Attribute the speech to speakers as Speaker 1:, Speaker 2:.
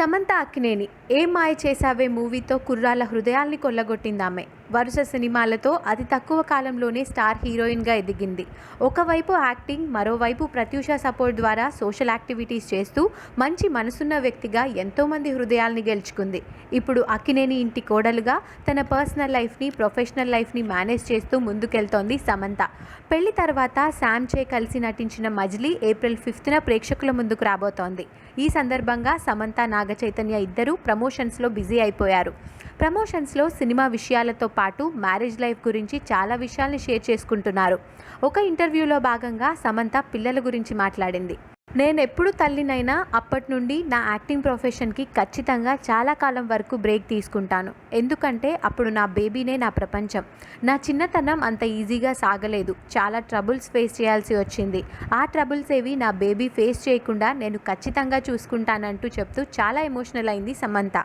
Speaker 1: సమంత అక్కినేని 'ఏం మాయ చేసావే' మూవీతో కుర్రాళ్ళ హృదయాల్ని కొల్లగొట్టిందామె. వరుస సినిమాలతో అతి తక్కువ కాలంలోనే స్టార్ హీరోయిన్గా ఎదిగింది. ఒకవైపు యాక్టింగ్, మరోవైపు ప్రత్యూష సపోర్ట్ ద్వారా సోషల్ యాక్టివిటీస్ చేస్తూ మంచి మనసున్న వ్యక్తిగా ఎంతోమంది హృదయాల్ని గెలుచుకుంది. ఇప్పుడు అక్కినేని ఇంటి కోడలుగా తన పర్సనల్ లైఫ్ని, ప్రొఫెషనల్ లైఫ్ని మేనేజ్ చేస్తూ ముందుకెళ్తోంది సమంత. పెళ్లి తర్వాత శామ్ చే కలిసి నటించిన 'మజిలీ' ఏప్రిల్ 5న ప్రేక్షకుల ముందుకు రాబోతోంది. ఈ సందర్భంగా సమంత, నాగచైతన్య ఇద్దరూ ప్రమోషన్స్లో బిజీ అయిపోయారు. ప్రమోషన్స్లో సినిమా విషయాలతో పాటు మ్యారేజ్ లైఫ్ గురించి చాలా విషయాల్ని షేర్ చేసుకుంటున్నారు. ఒక ఇంటర్వ్యూలో భాగంగా సమంత పిల్లల గురించి మాట్లాడింది. నేనెప్పుడు తల్లినైనా అప్పటి నుండి నా యాక్టింగ్ ప్రొఫెషన్కి ఖచ్చితంగా చాలా కాలం వరకు బ్రేక్ తీసుకుంటాను. ఎందుకంటే అప్పుడు నా బేబీనే నా ప్రపంచం. నా చిన్నతనం అంత ఈజీగా సాగలేదు. చాలా ట్రబుల్స్ ఫేస్ చేయాల్సి వచ్చింది. ఆ ట్రబుల్స్ ఏవి నా బేబీ ఫేస్ చేయకుండా నేను ఖచ్చితంగా చూసుకుంటానంటూ చెప్తూ చాలా ఎమోషనల్ అయింది సమంత.